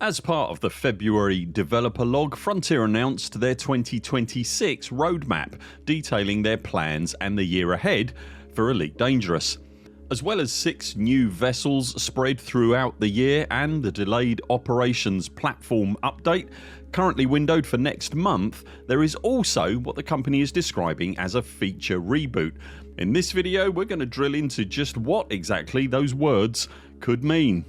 As part of the February developer log, Frontier announced their 2026 roadmap, detailing their plans and the year ahead for Elite Dangerous. As well as 6 new vessels spread throughout the year and the delayed operations platform update, currently windowed for next month, there is also what the company is describing as a feature reboot. In this video we're going to drill into just what exactly those words could mean.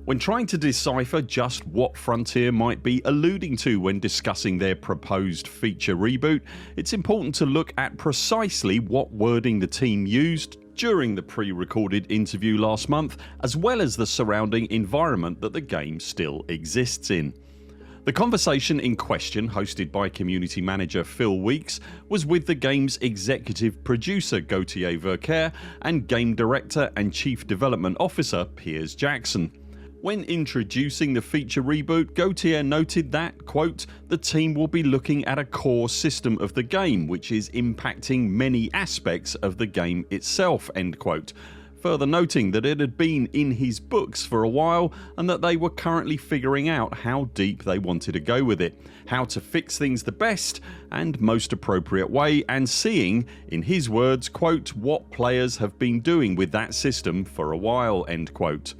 When trying to decipher just what Frontier might be alluding to when discussing their proposed feature reboot, it's important to look at precisely what wording the team used during the pre-recorded interview last month, as well as the surrounding environment that the game still exists in. The conversation in question, hosted by community manager Phil Weeks, was with the game's executive producer Gauthier Vercaire and game director and chief development officer Piers Jackson. When introducing the feature reboot, Gauthier noted that, quote, the team will be looking at a core system of the game which is impacting many aspects of the game itself, end quote. Further noting that it had been in his books for a while and that they were currently figuring out how deep they wanted to go with it, how to fix things the best and most appropriate way, and seeing, in his words, quote, what players have been doing with that system for a while, end quote.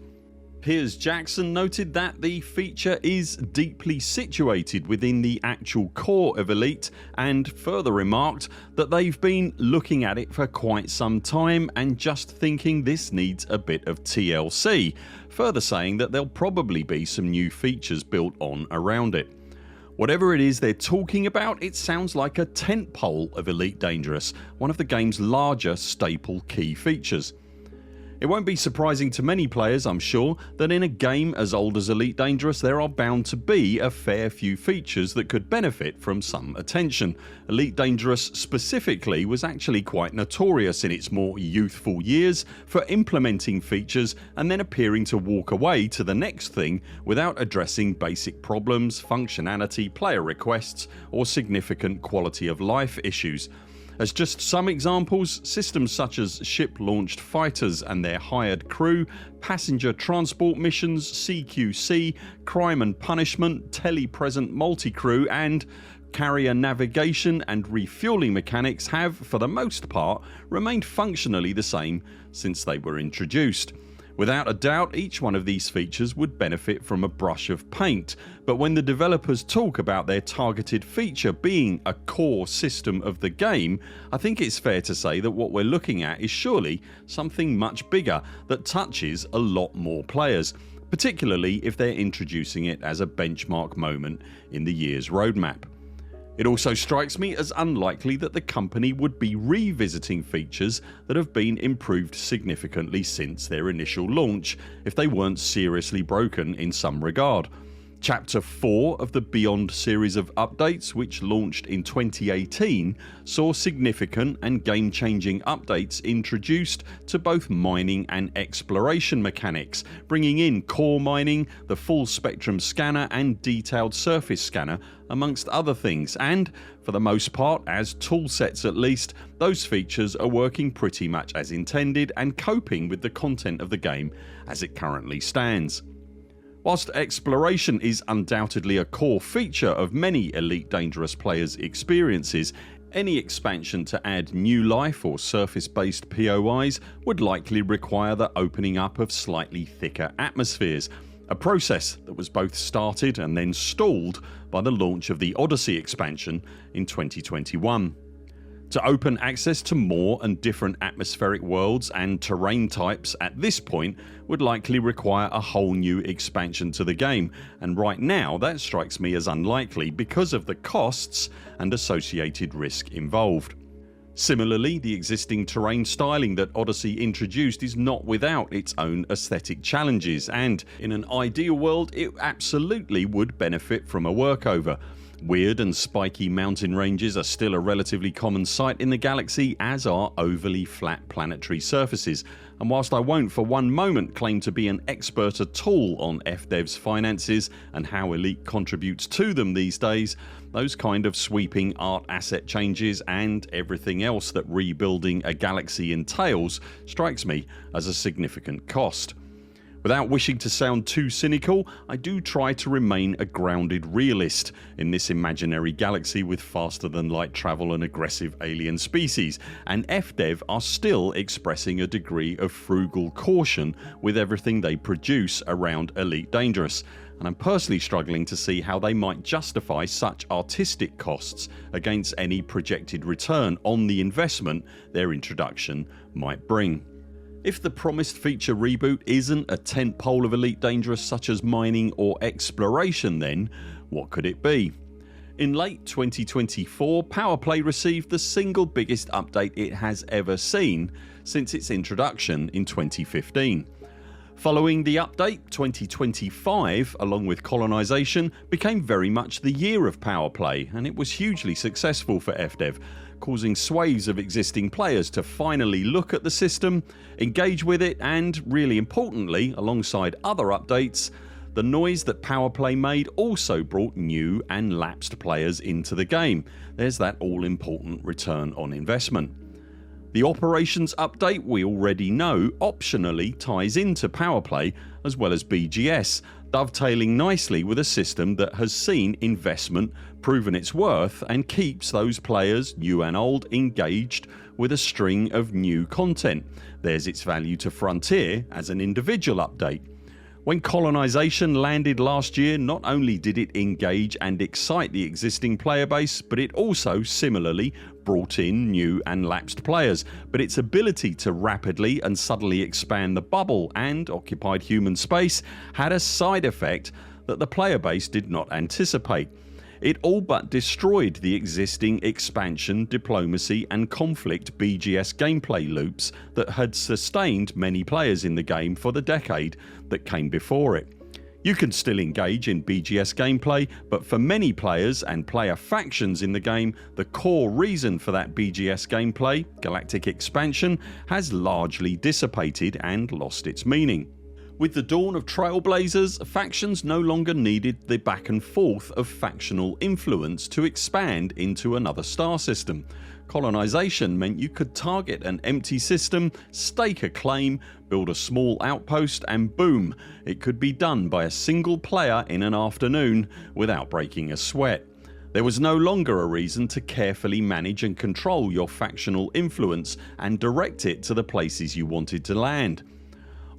Piers Jackson noted that the feature is deeply situated within the actual core of Elite, and further remarked that they've been looking at it for quite some time and just thinking this needs a bit of TLC, further saying that there'll probably be some new features built on around it. Whatever it is they're talking about, it sounds like a tentpole of Elite Dangerous, one of the game's larger staple key features. It won't be surprising to many players, I'm sure, that in a game as old as Elite Dangerous there are bound to be a fair few features that could benefit from some attention. Elite Dangerous specifically was actually quite notorious in its more youthful years for implementing features and then appearing to walk away to the next thing without addressing basic problems, functionality, player requests or significant quality of life issues. As just some examples, systems such as ship-launched fighters and their hired crew, passenger transport missions, CQC, crime and punishment, telepresent multi-crew and carrier navigation and refueling mechanics have, for the most part, remained functionally the same since they were introduced. Without a doubt, each one of these features would benefit from a brush of paint, but when the developers talk about their targeted feature being a core system of the game, I think it's fair to say that what we're looking at is surely something much bigger that touches a lot more players, particularly if they're introducing it as a benchmark moment in the year's roadmap. It also strikes me as unlikely that the company would be revisiting features that have been improved significantly since their initial launch if they weren't seriously broken in some regard. Chapter 4 of the Beyond series of updates, which launched in 2018, saw significant and game-changing updates introduced to both mining and exploration mechanics, bringing in core mining, the full spectrum scanner and detailed surface scanner amongst other things, and for the most part, as toolsets at least, those features are working pretty much as intended and coping with the content of the game as it currently stands. Whilst exploration is undoubtedly a core feature of many Elite Dangerous players' experiences, any expansion to add new life or surface based POIs would likely require the opening up of slightly thicker atmospheres, a process that was both started and then stalled by the launch of the Odyssey expansion in 2021. To open access to more and different atmospheric worlds and terrain types at this point would likely require a whole new expansion to the game, and right now that strikes me as unlikely because of the costs and associated risk involved. Similarly, the existing terrain styling that Odyssey introduced is not without its own aesthetic challenges, and in an ideal world it absolutely would benefit from a workover. Weird and spiky mountain ranges are still a relatively common sight in the galaxy, as are overly flat planetary surfaces, and whilst I won't for one moment claim to be an expert at all on FDev's finances and how Elite contributes to them these days, those kind of sweeping art asset changes and everything else that rebuilding a galaxy entails strikes me as a significant cost. Without wishing to sound too cynical, I do try to remain a grounded realist in this imaginary galaxy with faster than light travel and aggressive alien species, and FDev are still expressing a degree of frugal caution with everything they produce around Elite Dangerous, and I'm personally struggling to see how they might justify such artistic costs against any projected return on the investment their introduction might bring. If the promised feature reboot isn't a tentpole of Elite Dangerous such as mining or exploration, then what could it be? In late 2024, Powerplay received the single biggest update it has ever seen since its introduction in 2015. Following the update, 2025, along with colonisation, became very much the year of Powerplay, and it was hugely successful for FDev, causing swathes of existing players to finally look at the system, engage with it, and, really importantly, alongside other updates, the noise that Powerplay made also brought new and lapsed players into the game. There's that all-important return on investment. The operations update, we already know, optionally ties into Powerplay as well as BGS, dovetailing nicely with a system that has seen investment, proven its worth, and keeps those players, new and old, engaged with a string of new content. There's its value to Frontier as an individual update. When colonisation landed last year, not only did it engage and excite the existing player base, but it also similarly brought in new and lapsed players, but its ability to rapidly and suddenly expand the bubble and occupied human space had a side effect that the player base did not anticipate. It all but destroyed the existing expansion, diplomacy and conflict BGS gameplay loops that had sustained many players in the game for the decade that came before it. You can still engage in BGS gameplay, but for many players and player factions in the game, the core reason for that BGS gameplay, Galactic Expansion, has largely dissipated and lost its meaning. With the dawn of Trailblazers, factions no longer needed the back and forth of factional influence to expand into another star system. Colonisation meant you could target an empty system, stake a claim, build a small outpost, and boom, it could be done by a single player in an afternoon without breaking a sweat. There was no longer a reason to carefully manage and control your factional influence and direct it to the places you wanted to land.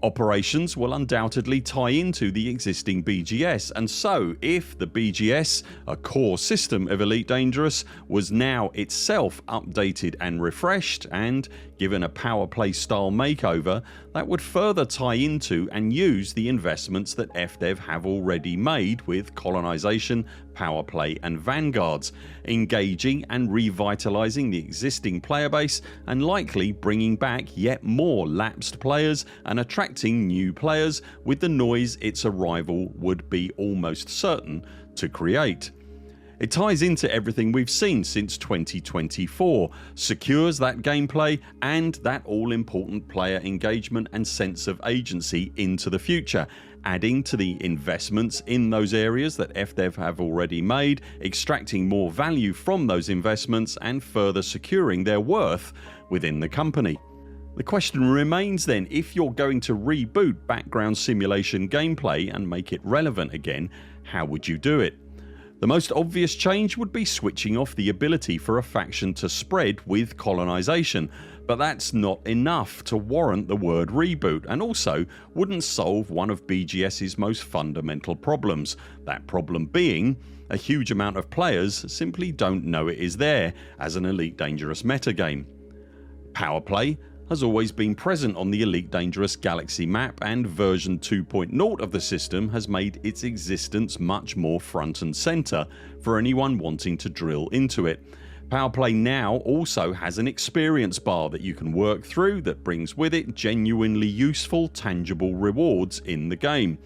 Operations will undoubtedly tie into the existing BGS, and so if the BGS, a core system of Elite Dangerous, was now itself updated and refreshed and given a Powerplay style makeover, that would further tie into and use the investments that FDev have already made with colonisation, Powerplay and Vanguards, engaging and revitalising the existing player base and likely bringing back yet more lapsed players and attracting new players with the noise its arrival would be almost certain to create. It ties into everything we've seen since 2024, secures that gameplay and that all-important player engagement and sense of agency into the future, adding to the investments in those areas that FDev have already made, extracting more value from those investments and further securing their worth within the company. The question remains then, if you're going to reboot background simulation gameplay and make it relevant again, how would you do it? The most obvious change would be switching off the ability for a faction to spread with colonisation, but that's not enough to warrant the word reboot, and also wouldn't solve one of BGS's most fundamental problems, that problem being a huge amount of players simply don't know it is there as an Elite Dangerous metagame. Powerplay has always been present on the Elite Dangerous Galaxy map, and version 2.0 of the system has made its existence much more front and centre for anyone wanting to drill into it. Powerplay now also has an experience bar that you can work through that brings with it genuinely useful, tangible rewards in the game.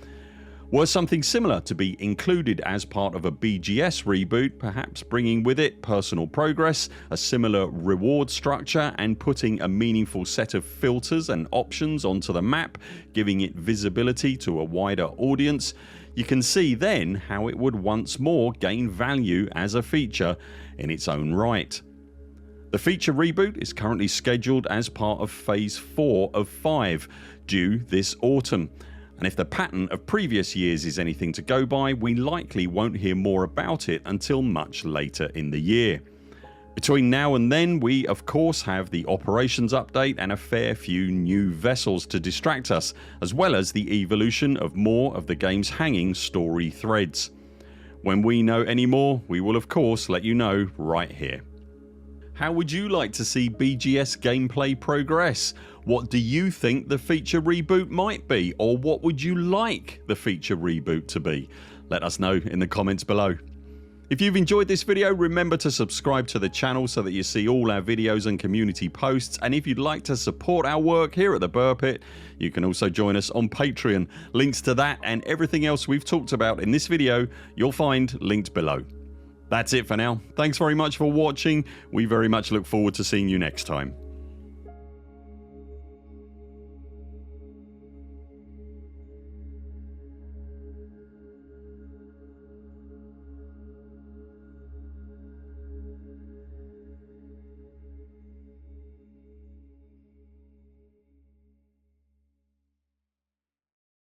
Were something similar to be included as part of a BGS reboot, perhaps bringing with it personal progress, a similar reward structure, and putting a meaningful set of filters and options onto the map, giving it visibility to a wider audience, you can see then how it would once more gain value as a feature in its own right. The feature reboot is currently scheduled as part of Phase 4 of 5, due this autumn. and if the pattern of previous years is anything to go by, we likely won't hear more about it until much later in the year. Between now and then we of course have the operations update and a fair few new vessels to distract us, as well as the evolution of more of the game's hanging story threads. When we know any more, we will of course let you know right here. How would you like to see BGS gameplay progress? What do you think the feature reboot might be, or what would you like the feature reboot to be? Let us know in the comments below. If you've enjoyed this video, remember to subscribe to the channel so that you see all our videos and community posts, and if you'd like to support our work here at the Buur Pit, you can also join us on Patreon. Links to that and everything else we've talked about in this video you'll find linked below. That's it for now. Thanks very much for watching. We very much look forward to seeing you next time.